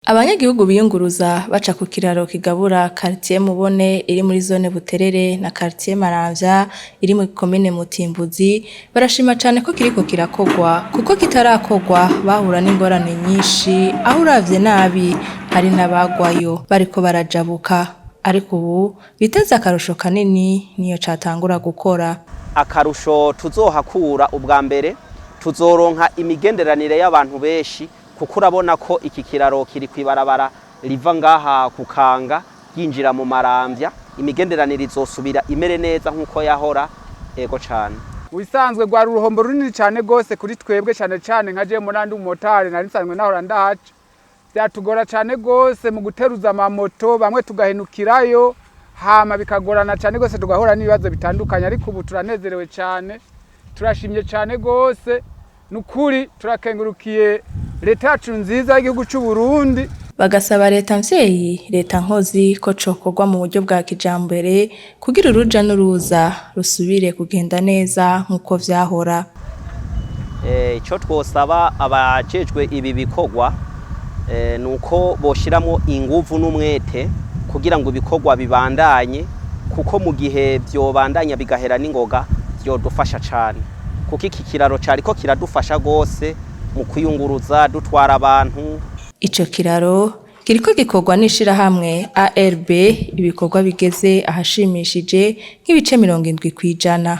Abanyagihugu biyunguruza baca ku kiraro kigabura quartier Mubone iri muri zone Buterere na quartier Maramvya iri muri commune Mutimbuzi barashima cane ko kiriko kirakorwa kuko kitarakorwa bahura n'ingorane nyinshi aho uravye nabi hari n'abagwayo bariko barajabuka ariko ubu biteze akarusho kanini niyo catangura gukora. Akarusho tuzohakura ubwa mbere tuzoronka imigenderanire y'abantu benshi kuko urabona ko iki kiraro kiri kwibarabara riva ngaha kukanga yinjira mu Maramvya imigenderanire izosubira imere neza nkuko yahora ego cane. Wisanzwe gwa uruhombo runini cyane gose kuri twebwe cyane nkaje munandi umotari nari nsanzwe nahora ndahaca byatugora cyane gose mu guteruza amamoto bamwe tugahenukirayo hama bikagorana cyane gose tugahora n'ibibazo bitandukanye ariko ubu turanezerewe cyane turashimye cyane gose nukuri turakengurukiye leta yacu nziza y'igihugu cy'u Burundi bagasaba leta mvyeyi leta nkozi ko cokorwa mu buryo bwa kijambere kugira uruja n'uruza rusubire kugenda neza nkuko vyahora. Ico twosaba abajejwe ibi bikorwa nuko boshiramo inguvu n'umwete kugira ngo ibikorwa bibandanye kuko mu gihe vyobandanya bigahera n'ingoga vyodufasha cane kuko iki kiraro cariko kiradufasha gose mu kwiyunguruza dutwara abantu. Ico kiraro kiriko gikorwa n'ishirahamwe ARB ibikorwa bigeze ahashimishije nk'ibice 70%.